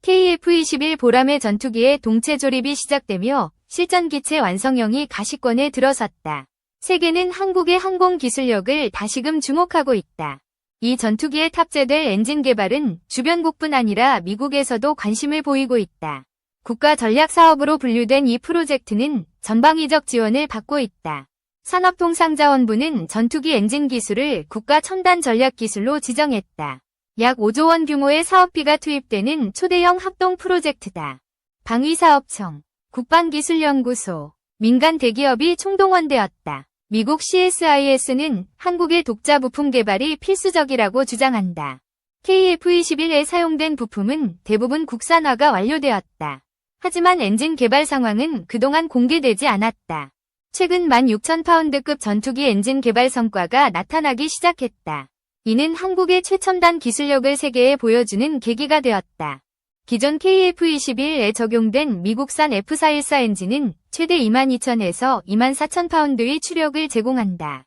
KF-21 보람의 전투기의 동체 조립이 시작되며 실전기체 완성형이 가시권에 들어섰다. 세계는 한국의 항공 기술력을 다시금 주목하고 있다. 이 전투기에 탑재될 엔진 개발은 주변국뿐 아니라 미국에서도 관심을 보이고 있다. 국가 전략 사업으로 분류된 이 프로젝트는 전방위적 지원을 받고 있다. 산업통상자원부는 전투기 엔진 기술을 국가 첨단 전략 기술로 지정했다. 약 5조 원 규모의 사업비가 투입되는 초대형 합동 프로젝트다. 방위사업청, 국방기술연구소, 민간 대기업이 총동원되었다. 미국 CSIS는 한국의 독자 부품 개발이 필수적이라고 주장한다. KF-21에 사용된 부품은 대부분 국산화가 완료되었다. 하지만 엔진 개발 상황은 그동안 공개되지 않았다. 최근 16,000파운드급 전투기 엔진 개발 성과가 나타나기 시작했다. 이는 한국의 최첨단 기술력을 세계에 보여주는 계기가 되었다. 기존 KF-21에 적용된 미국산 F414 엔진은 최대 22,000에서 24,000파운드의 추력을 제공한다.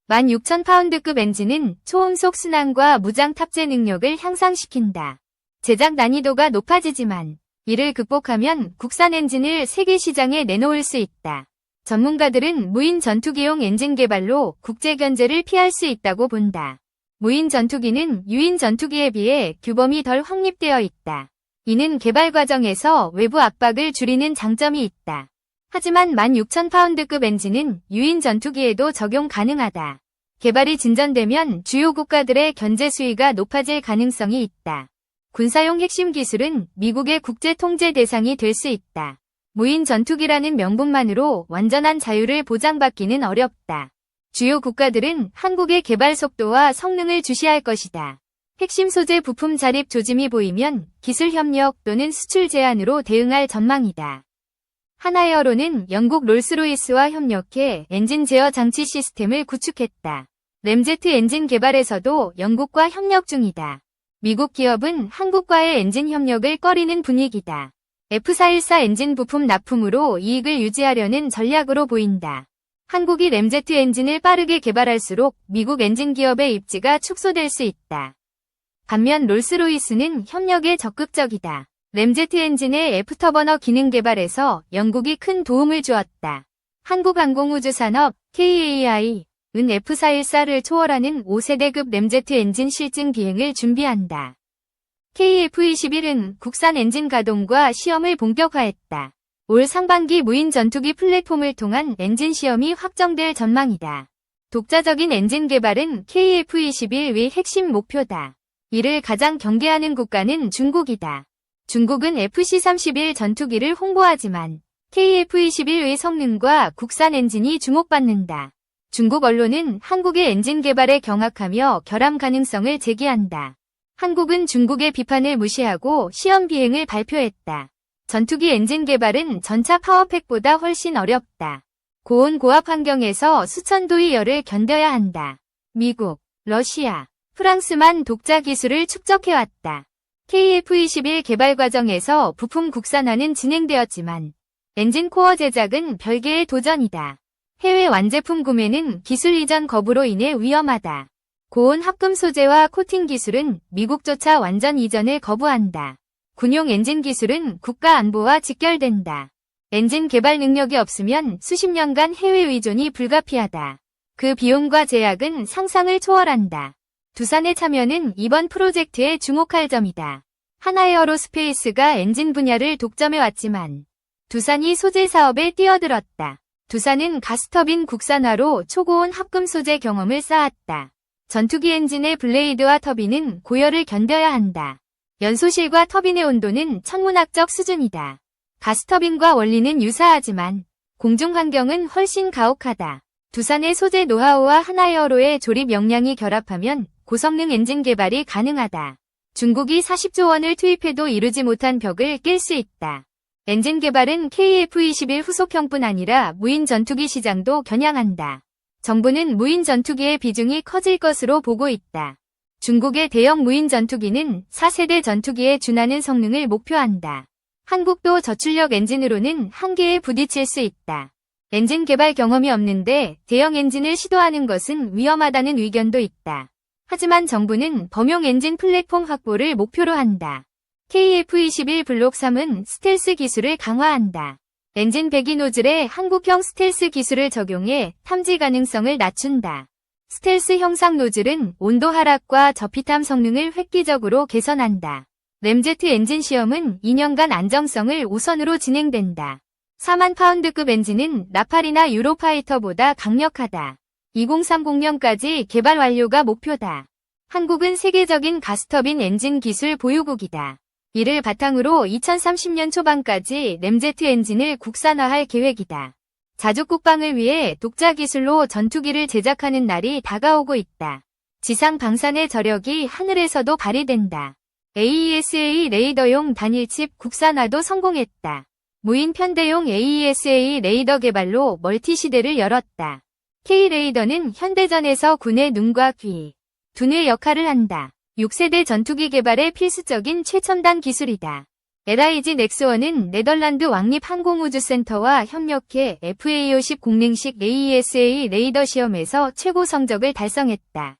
16,000파운드급 엔진은 초음속 순항과 무장 탑재 능력을 향상시킨다. 제작 난이도가 높아지지만 이를 극복하면 국산 엔진을 세계 시장에 내놓을 수 있다. 전문가들은 무인 전투기용 엔진 개발로 국제 견제를 피할 수 있다고 본다. 무인 전투기는 유인 전투기에 비해 규범이 덜 확립되어 있다. 이는 개발 과정에서 외부 압박을 줄이는 장점이 있다. 하지만 16,000파운드급 엔진은 유인 전투기에도 적용 가능하다. 개발이 진전되면 주요 국가들의 견제 수위가 높아질 가능성이 있다. 군사용 핵심 기술은 미국의 국제 통제 대상이 될 수 있다. 무인 전투기라는 명분만으로 완전한 자유를 보장받기는 어렵다. 주요 국가들은 한국의 개발 속도와 성능을 주시할 것이다. 핵심 소재 부품 자립 조짐이 보이면 기술 협력 또는 수출 제한으로 대응할 전망이다. 하나에어로는 영국 롤스로이스와 협력해 엔진 제어 장치 시스템을 구축했다. 램제트 엔진 개발에서도 영국과 협력 중이다. 미국 기업은 한국과의 엔진 협력을 꺼리는 분위기다. F414 엔진 부품 납품으로 이익을 유지하려는 전략으로 보인다. 한국이 램제트 엔진을 빠르게 개발할수록 미국 엔진 기업의 입지가 축소될 수 있다. 반면 롤스로이스는 협력에 적극적이다. 램제트 엔진의 애프터버너 기능 개발에서 영국이 큰 도움을 주었다. 한국항공우주산업 KAI은 F414를 초월하는 5세대급 램제트 엔진 실증 비행을 준비한다. KF-21은 국산 엔진 가동과 시험을 본격화했다. 올 상반기 무인 전투기 플랫폼을 통한 엔진 시험이 확정될 전망이다. 독자적인 엔진 개발은 KF-21의 핵심 목표다. 이를 가장 경계하는 국가는 중국이다. 중국은 FC-31 전투기를 홍보하지만 KF-21의 성능과 국산 엔진이 주목받는다. 중국 언론은 한국의 엔진 개발에 경악하며 결함 가능성을 제기한다. 한국은 중국의 비판을 무시하고 시험 비행을 발표했다. 전투기 엔진 개발은 전차 파워팩보다 훨씬 어렵다. 고온 고압 환경에서 수천 도의 열을 견뎌야 한다. 미국, 러시아, 프랑스만 독자 기술을 축적해왔다. KF-21 개발 과정에서 부품 국산화는 진행되었지만 엔진 코어 제작은 별개의 도전이다. 해외 완제품 구매는 기술 이전 거부로 인해 위험하다. 고온 합금 소재와 코팅 기술은 미국조차 완전 이전을 거부한다. 군용 엔진 기술은 국가 안보와 직결된다. 엔진 개발 능력이 없으면 수십 년간 해외 의존이 불가피하다. 그 비용과 제약은 상상을 초월한다. 두산의 참여는 이번 프로젝트에 주목할 점이다. 하나에어로스페이스가 엔진 분야를 독점해왔지만 두산이 소재 사업에 뛰어들었다. 두산은 가스터빈 국산화로 초고온 합금 소재 경험을 쌓았다. 전투기 엔진의 블레이드와 터빈은 고열을 견뎌야 한다. 연소실과 터빈의 온도는 천문학적 수준이다. 가스터빈과 원리는 유사하지만 공중 환경은 훨씬 가혹하다. 두산의 소재 노하우와 하나에어로의 조립 역량이 결합하면 고성능 엔진 개발이 가능하다. 중국이 40조 원을 투입해도 이루지 못한 벽을 깰 수 있다. 엔진 개발은 KF-21 후속형뿐 아니라 무인 전투기 시장도 겨냥한다. 정부는 무인 전투기의 비중이 커질 것으로 보고 있다. 중국의 대형 무인 전투기는 4세대 전투기에 준하는 성능을 목표한다. 한국도 저출력 엔진으로는 한계에 부딪힐 수 있다. 엔진 개발 경험이 없는데 대형 엔진을 시도하는 것은 위험하다는 의견도 있다. 하지만 정부는 범용 엔진 플랫폼 확보를 목표로 한다. KF-21 블록 3은 스텔스 기술을 강화한다. 엔진 배기 노즐에 한국형 스텔스 기술을 적용해 탐지 가능성을 낮춘다. 스텔스 형상 노즐은 온도 하락과 저피탐 성능을 획기적으로 개선한다. 램제트 엔진 시험은 2년간 안정성을 우선으로 진행된다. 4만 파운드급 엔진은 라팔이나 유로파이터보다 강력하다. 2030년까지 개발 완료가 목표다. 한국은 세계적인 가스터빈 엔진 기술 보유국이다. 이를 바탕으로 2030년 초반까지 램제트 엔진을 국산화할 계획이다. 자주 국방을 위해 독자 기술로 전투기를 제작하는 날이 다가오고 있다. 지상 방산의 저력이 하늘에서도 발휘된다. AESA 레이더용 단일칩 국산화도 성공했다. 무인 편대용 AESA 레이더 개발로 멀티 시대를 열었다. K레이더는 현대전에서 군의 눈과 귀, 두뇌 역할을 한다. 6세대 전투기 개발에 필수적인 최첨단 기술이다. LIG 넥스원은 네덜란드 왕립항공우주센터와 협력해 FA-50 공랭식 AESA 레이더 시험에서 최고 성적을 달성했다.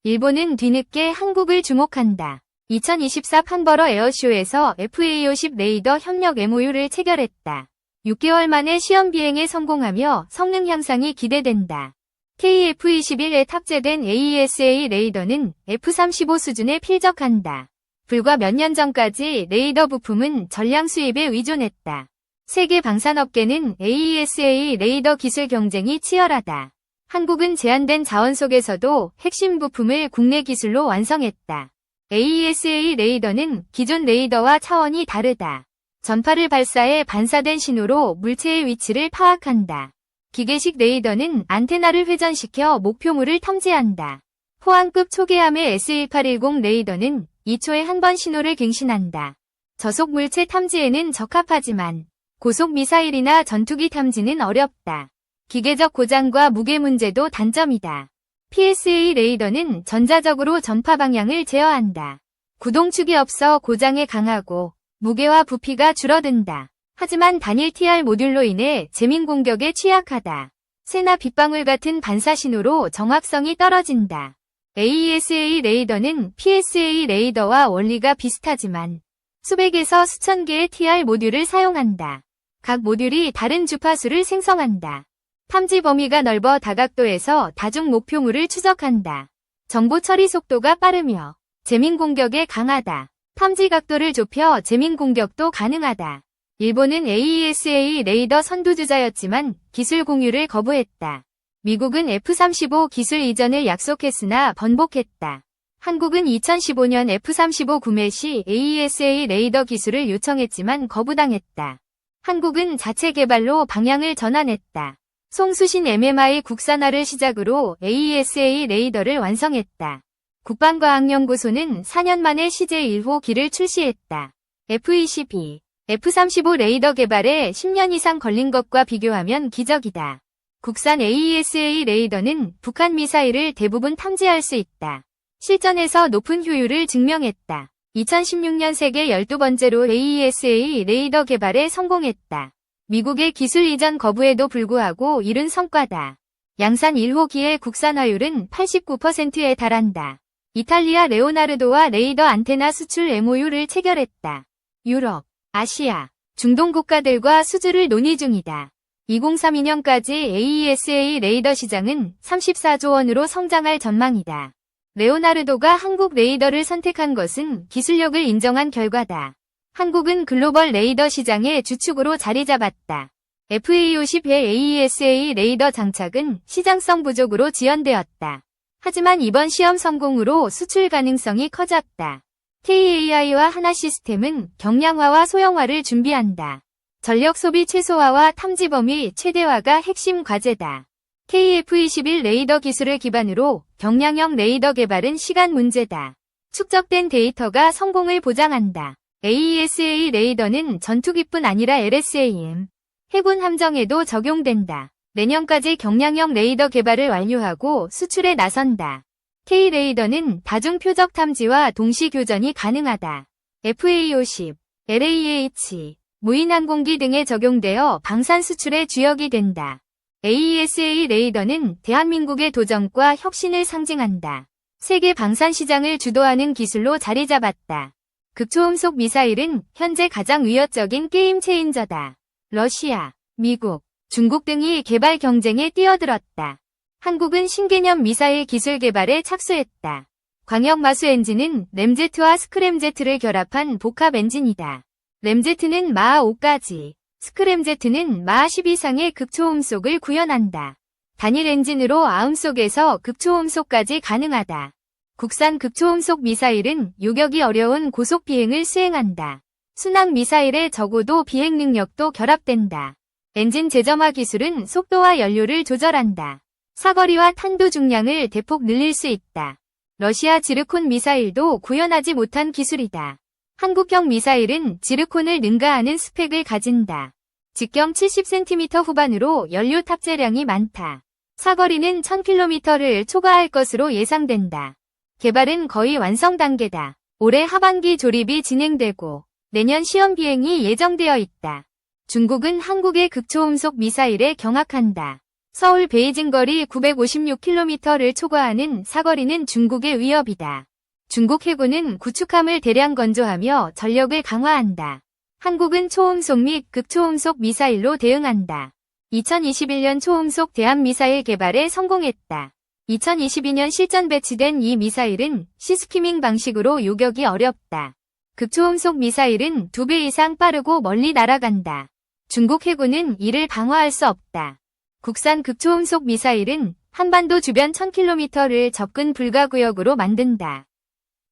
일본은 뒤늦게 한국을 주목한다. 2024 판버러 에어쇼에서 FA-50 레이더 협력 MOU를 체결했다. 6개월 만에 시험 비행에 성공하며 성능 향상이 기대된다. KF-21에 탑재된 AESA 레이더는 F-35 수준에 필적한다. 불과 몇 년 전까지 레이더 부품은 전량 수입에 의존했다. 세계 방산업계는 AESA 레이더 기술 경쟁이 치열하다. 한국은 제한된 자원 속에서도 핵심 부품을 국내 기술로 완성했다. AESA 레이더는 기존 레이더와 차원이 다르다. 전파를 발사해 반사된 신호로 물체의 위치를 파악한다. 기계식 레이더는 안테나를 회전시켜 목표물을 탐지한다. 포항급 초계함의 S1810 레이더는 2초에 한 번 신호를 갱신한다. 저속 물체 탐지에는 적합하지만 고속 미사일이나 전투기 탐지는 어렵다. 기계적 고장과 무게 문제도 단점이다. PSA 레이더는 전자적으로 전파 방향을 제어한다. 구동축이 없어 고장에 강하고 무게와 부피가 줄어든다. 하지만 단일 TR 모듈로 인해 재민 공격에 취약하다. 새나 빗방울 같은 반사 신호로 정확성이 떨어진다. AESA 레이더는 PSA 레이더와 원리가 비슷하지만 수백에서 수천 개의 TR 모듈을 사용한다. 각 모듈이 다른 주파수를 생성한다. 탐지 범위가 넓어 다각도에서 다중 목표물을 추적한다. 정보 처리 속도가 빠르며 재민 공격에 강하다. 탐지 각도를 좁혀 재민 공격도 가능하다. 일본은 AESA 레이더 선두주자였지만 기술 공유를 거부했다. 미국은 F-35 기술 이전을 약속했으나 번복했다. 한국은 2015년 F-35 구매 시 AESA 레이더 기술을 요청했지만 거부당했다. 한국은 자체 개발로 방향을 전환했다. 송수신 MMI 국산화를 시작으로 AESA 레이더를 완성했다. 국방과학연구소는 4년 만에 CJ1호기를 출시했다. F-22, F-35 레이더 개발에 10년 이상 걸린 것과 비교하면 기적이다. 국산 AESA 레이더는 북한 미사일을 대부분 탐지할 수 있다. 실전에서 높은 효율을 증명했다. 2016년 세계 12번째로 AESA 레이더 개발에 성공했다. 미국의 기술 이전 거부에도 불구하고 이룬 성과다. 양산 1호기의 국산화율은 89%에 달한다. 이탈리아 레오나르도와 레이더 안테나 수출 MOU를 체결했다. 유럽, 아시아, 중동 국가들과 수주를 논의 중이다. 2032년까지 AESA 레이더 시장은 34조 원으로 성장할 전망이다. 레오나르도가 한국 레이더를 선택한 것은 기술력을 인정한 결과다. 한국은 글로벌 레이더 시장의 주축으로 자리 잡았다. FA-50의 AESA 레이더 장착은 시장성 부족으로 지연되었다. 하지만 이번 시험 성공으로 수출 가능성이 커졌다. KAI와 하나시스템은 경량화와 소형화를 준비한다. 전력 소비 최소화와 탐지 범위 최대화가 핵심 과제다. KF-21 레이더 기술을 기반으로 경량형 레이더 개발은 시간 문제다. 축적된 데이터가 성공을 보장한다. AESA 레이더는 전투기뿐 아니라 LSAM, 해군 함정에도 적용된다. 내년까지 경량형 레이더 개발을 완료하고 수출에 나선다. K레이더는 다중 표적 탐지와 동시 교전이 가능하다. FA-50, LAH, 무인 항공기 등에 적용되어 방산 수출의 주역이 된다. AESA 레이더는 대한민국의 도전과 혁신을 상징한다. 세계 방산 시장을 주도하는 기술로 자리 잡았다. 극초음속 미사일은 현재 가장 위협적인 게임 체인저다. 러시아, 미국, 중국 등이 개발 경쟁에 뛰어들었다. 한국은 신개념 미사일 기술 개발에 착수했다. 광역 마수 엔진은 램제트와 스크램제트를 결합한 복합 엔진이다. 램제트는 마하 5까지, 스크램제트는 마하 10 이상의 극초음속을 구현한다. 단일 엔진으로 아음속에서 극초음속까지 가능하다. 국산 극초음속 미사일은 요격이 어려운 고속 비행을 수행한다. 순항 미사일의 적어도 비행 능력도 결합된다. 엔진 재점화 기술은 속도와 연료를 조절한다. 사거리와 탄도 중량을 대폭 늘릴 수 있다. 러시아 지르콘 미사일도 구현하지 못한 기술이다. 한국형 미사일은 지르콘을 능가하는 스펙을 가진다. 직경 70cm 후반으로 연료 탑재량이 많다. 사거리는 1000km를 초과할 것으로 예상된다. 개발은 거의 완성 단계다. 올해 하반기 조립이 진행되고 내년 시험 비행이 예정되어 있다. 중국은 한국의 극초음속 미사일에 경합한다. 서울 베이징 거리 956km를 초과하는 사거리는 중국의 위협이다. 중국 해군은 구축함을 대량 건조하며 전력을 강화한다. 한국은 초음속 및 극초음속 미사일로 대응한다. 2021년 초음속 대함미사일 개발에 성공했다. 2022년 실전 배치된 이 미사일은 시스키밍 방식으로 요격이 어렵다. 극초음속 미사일은 2배 이상 빠르고 멀리 날아간다. 중국 해군은 이를 방어할 수 없다. 국산 극초음속 미사일은 한반도 주변 1000km를 접근 불가 구역으로 만든다.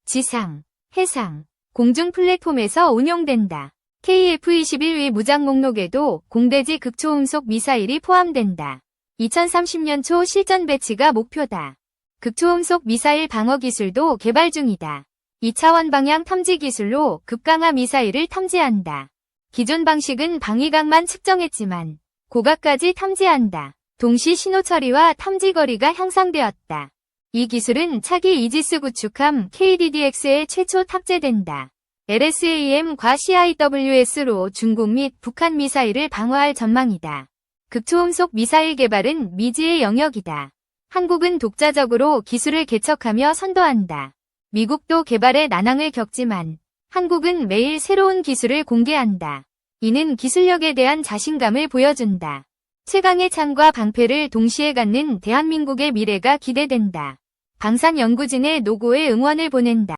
지상, 해상, 공중 플랫폼에서 운용된다. KF-21위 무장 목록에도 공대지 극초음속 미사일이 포함된다. 2030년 초 실전 배치가 목표다. 극초음속 미사일 방어 기술도 개발 중이다. 2차원 방향 탐지 기술로 급강하 미사일을 탐지한다. 기존 방식은 방위각만 측정했지만 고각까지 탐지한다. 동시 신호 처리와 탐지 거리가 향상되었다. 이 기술은 차기 이지스 구축함 KDDX에 최초 탑재된다. LSAM과 CIWS로 중국 및 북한 미사일을 방어할 전망이다. 극초음속 미사일 개발은 미지의 영역이다. 한국은 독자적으로 기술을 개척하며 선도한다. 미국도 개발에 난항을 겪지만 한국은 매일 새로운 기술을 공개한다. 이는 기술력에 대한 자신감을 보여준다. 최강의 창과 방패를 동시에 갖는 대한민국의 미래가 기대된다. 방산연구진의 노고에 응원을 보낸다.